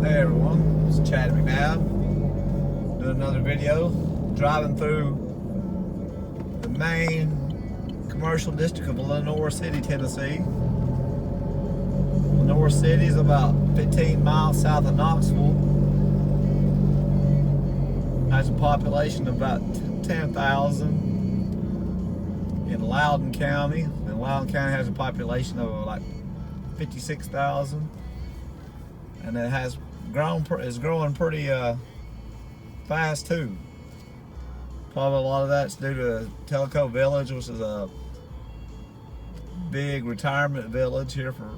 Hey everyone, it's Chad McNabb doing another video driving through the main commercial district of Lenoir City, Tennessee. Lenoir City is about 15 miles south of Knoxville. Has a population of about 10,000 in Loudon County. And Loudon County has a population of like 56,000. And it has is growing pretty fast too. Probably a lot of that's due to Tellico Village, which is a big retirement village here for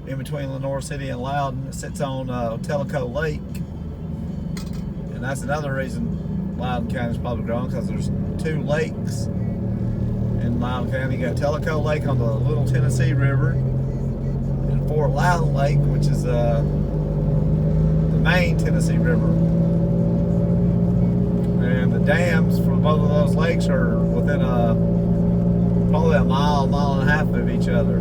in between Lenoir City and Loudon. It sits on Tellico Lake, and that's another reason Loudon County is probably growing, because there's two lakes in Loudon County. You got Tellico Lake on the Little Tennessee River, Fort Loudon Lake, which is the main Tennessee River. And the dams for both of those lakes are within probably a mile and a half of each other.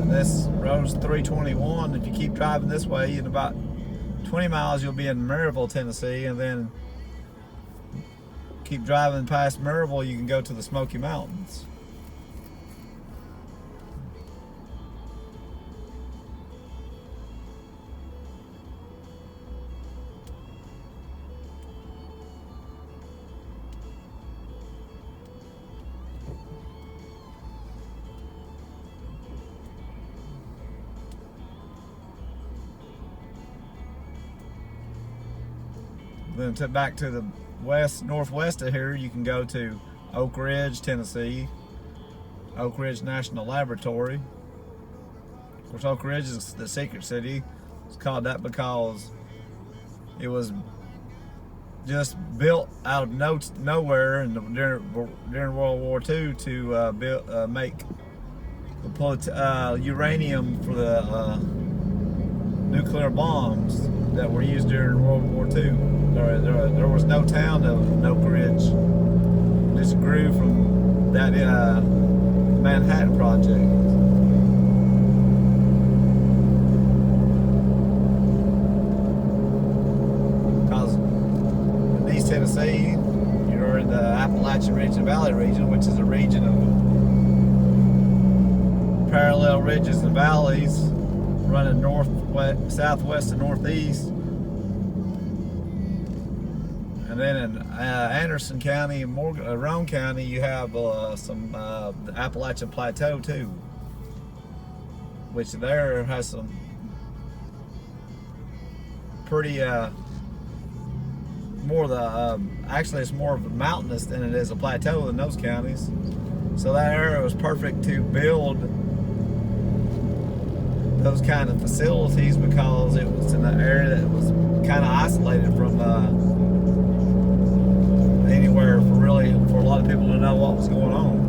And this road's 321. If you keep driving this way, in about 20 miles you'll be in Maryville, Tennessee, and then keep driving past Maryville, you can go to the Smoky Mountains. Then back to the northwest of here, you can go to Oak Ridge, Tennessee, Oak Ridge National Laboratory. Of course, Oak Ridge is the secret city. It's called that because it was just built out of nowhere during World War II to make the uranium for the nuclear bombs that were used during World War II. There was no town of Oak Ridge. It just grew from that Manhattan Project. Because in East Tennessee, you're in the Appalachian region, Valley region, which is a region of parallel ridges and valleys running southwest and northeast. And then in Anderson County and Roane County, you have some the Appalachian Plateau too, which there has some pretty actually it's more of a mountainous than it is a plateau in those counties. So that area was perfect to build those kind of facilities, because it was in an area that was kind of isolated from anywhere for a lot of people to know what was going on.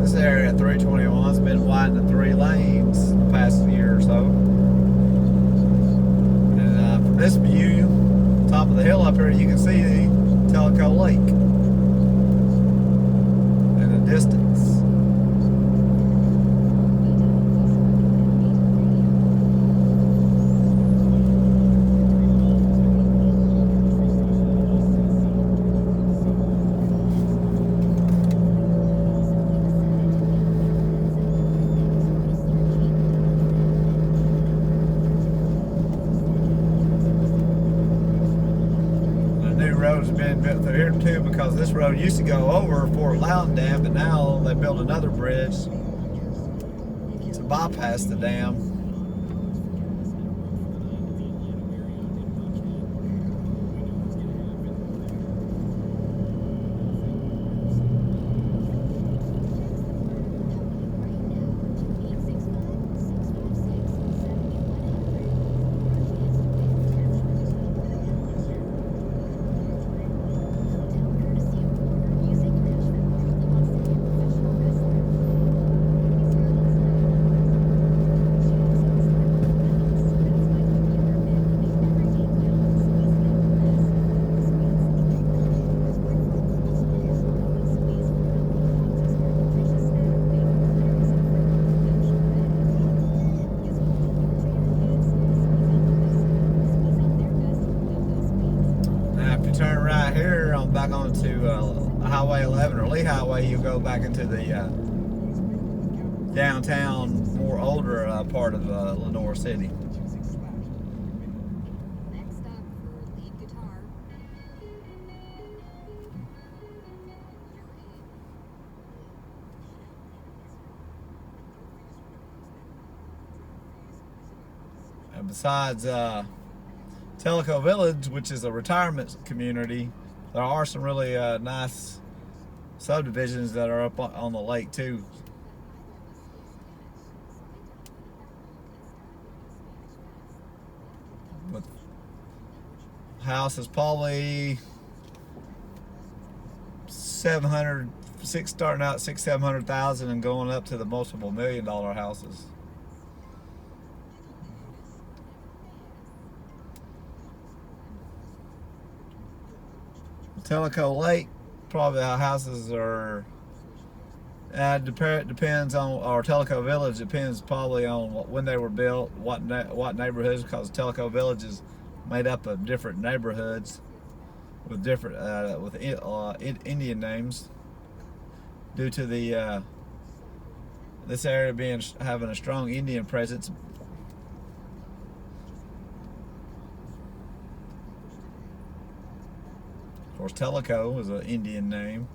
This area 321's been widened to 3 lanes the past year or so. And from this view, top of the hill up here, you can see the Tellico Lake in the distance. roads have been built through here too, because this road used to go over Fort Loudon Dam, but now they built another bridge to bypass the dam. Turn right here on back onto Highway 11 or Lee Highway, you go back into the downtown, more older part of Lenoir City. Next stop for lead guitar. And besides Tellico Village, which is a retirement community, there are some really nice subdivisions that are up on the lake too. With houses probably 700, starting out 600,000-700,000 and going up to the multiple $1 million houses. Tellico Lake, probably our houses are, depends on, or Tellico Village depends probably on when they were built, what neighborhoods, because Tellico Village is made up of different neighborhoods with different Indian names, due to the this area having a strong Indian presence. Of course, Tellico is an Indian name.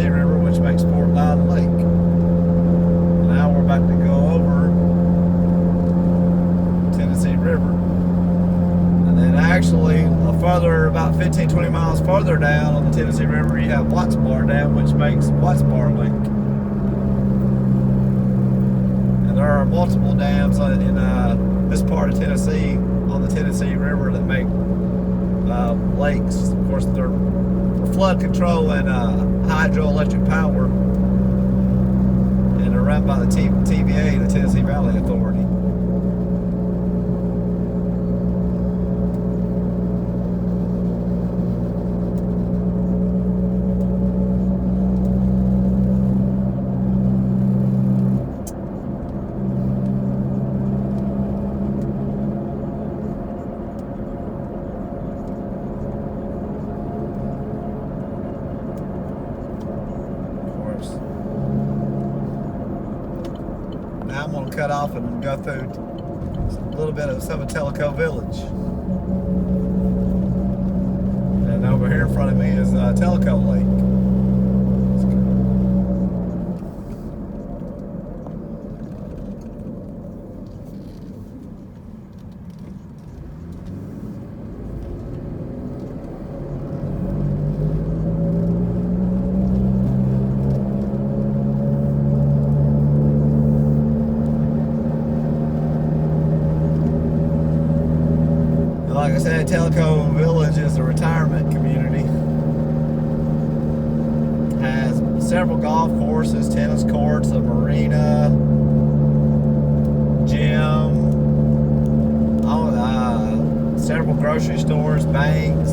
River, which makes Loudon Lake. Now we're about to go over Tennessee River. And then actually about 15-20 miles farther down on the Tennessee River, you have Watts Bar Dam, which makes Watts Bar Lake. And there are multiple dams in this part of Tennessee on the Tennessee River that make lakes. Of course, they're for flood control and hydroelectric power, and are run by the TVA, the Tennessee Valley Authority. Now I'm going to cut off and go through a little bit of some of Tellico Village. And over here in front of me is Tellico Lake. Like I said, Tellico Village is a retirement community. Has several golf courses, tennis courts, a marina, gym, several grocery stores, banks.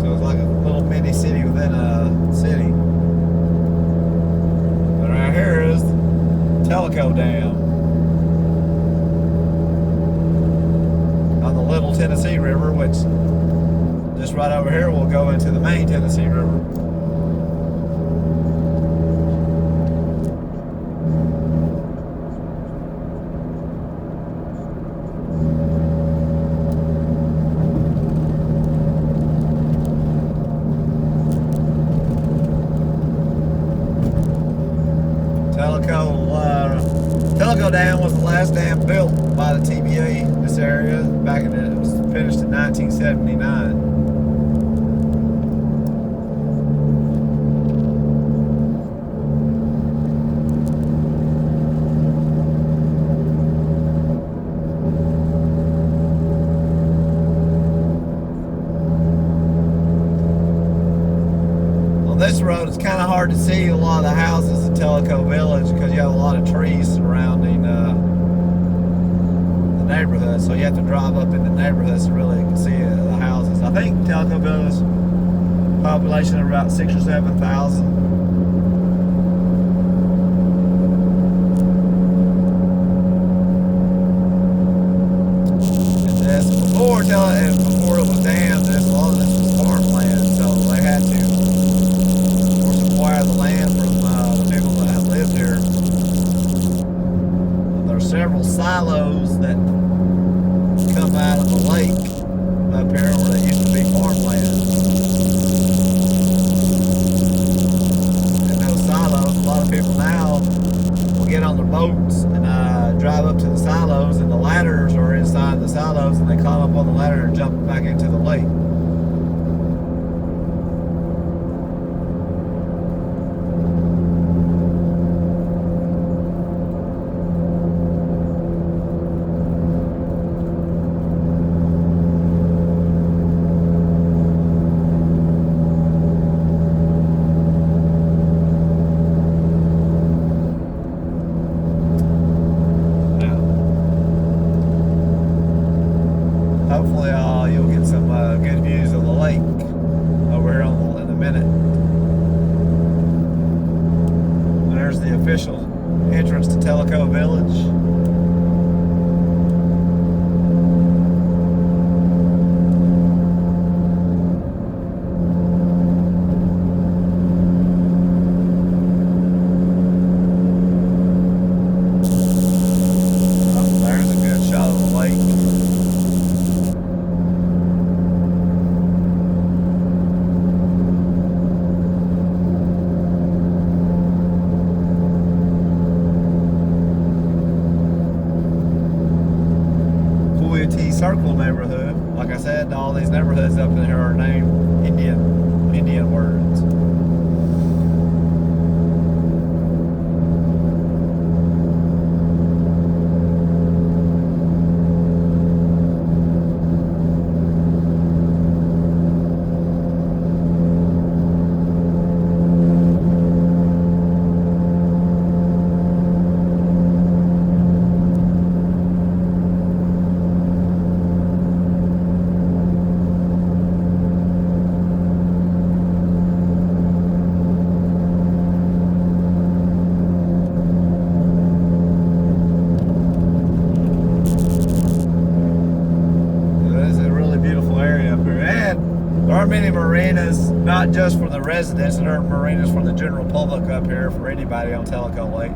So it's like a little mini city within a city. But right here is Tellico Dam on the Little Tennessee River, which just right over here will go into the main Tennessee River. Tellico Dam was the last dam built by the TVA in this area. It was finished in 1979. This road, it's kind of hard to see a lot of the houses in Tellico Village because you have a lot of trees surrounding the neighborhood, so you have to drive up in the neighborhoods to really see the houses. I think Tellico Village population of about 6,000 or 7,000. And this before it was dammed, a lot of this was farmland, so they had to acquire the land from the people that have lived here. And there are several silos that come out of the lake up here where they used to be farmland. And those silos, a lot of people now will get on their boats and drive up to the silos, and the ladders are inside the silos, and they climb up on the ladder and jump back into the lake. Hopefully you'll get some good views of the lake over here in a minute. There's the official entrance to Tellico Village. There's a good shot of the lake. Circle neighborhood. Like I said, all these neighborhoods up in here are named Indian words. There are many marinas, not just for the residents, there are marinas for the general public up here for anybody on Tellico Lake.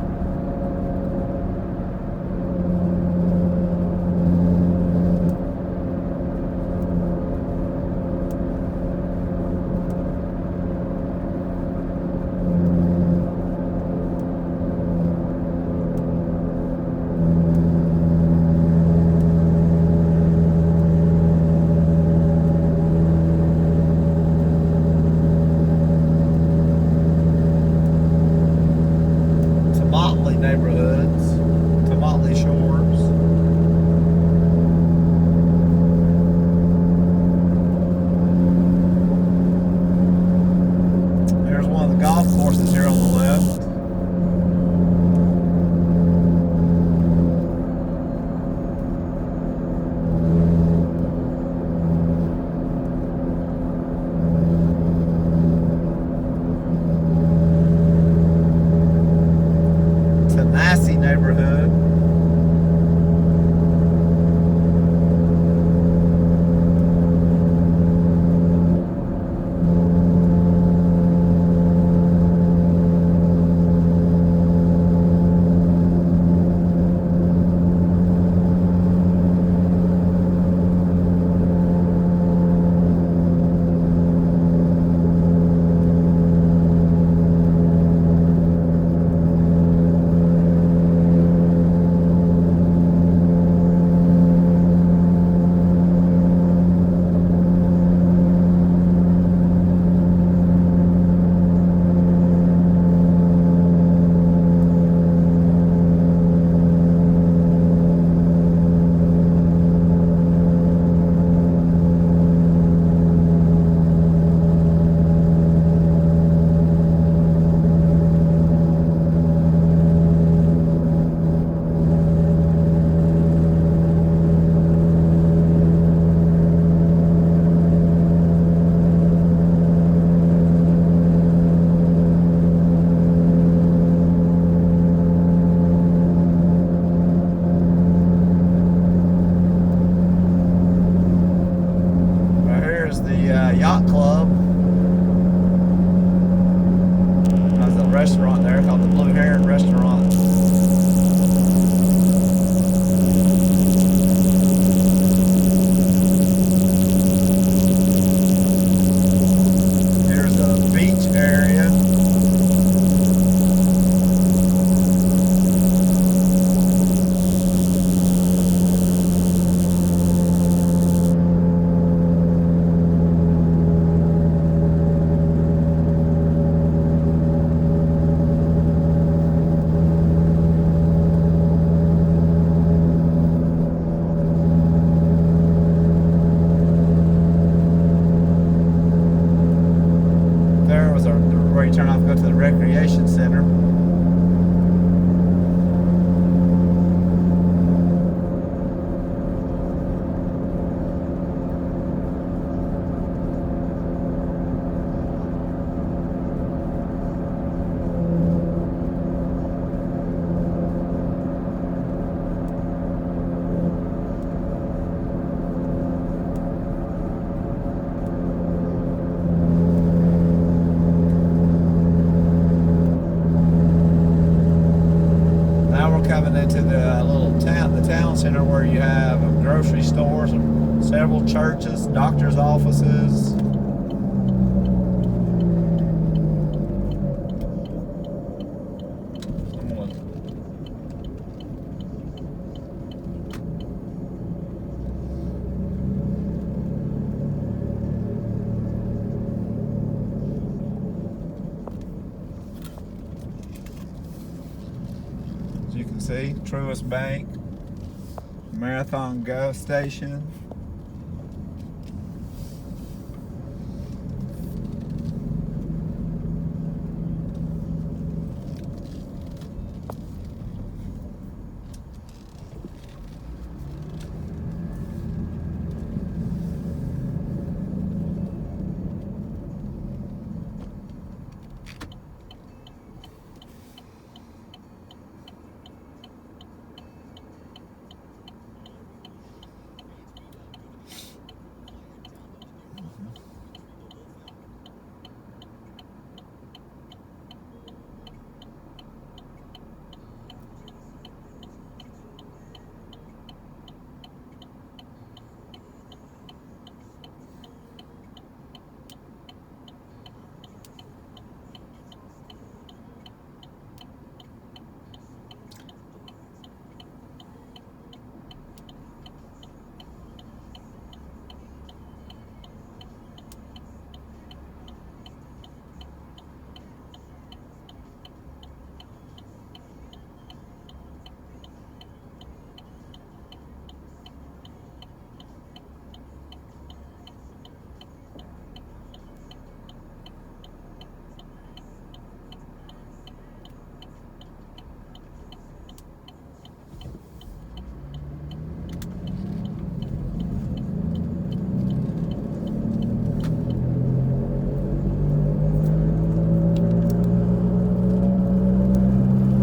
yacht club. There's a restaurant there called the Blue Heron Restaurant. Here's a beach area. There was where you turn off and go to the recreation center. Now we're coming into the little town, the town center where you have grocery stores and several churches, doctors' offices. As you can see, Truist Bank, Marathon Gas Station.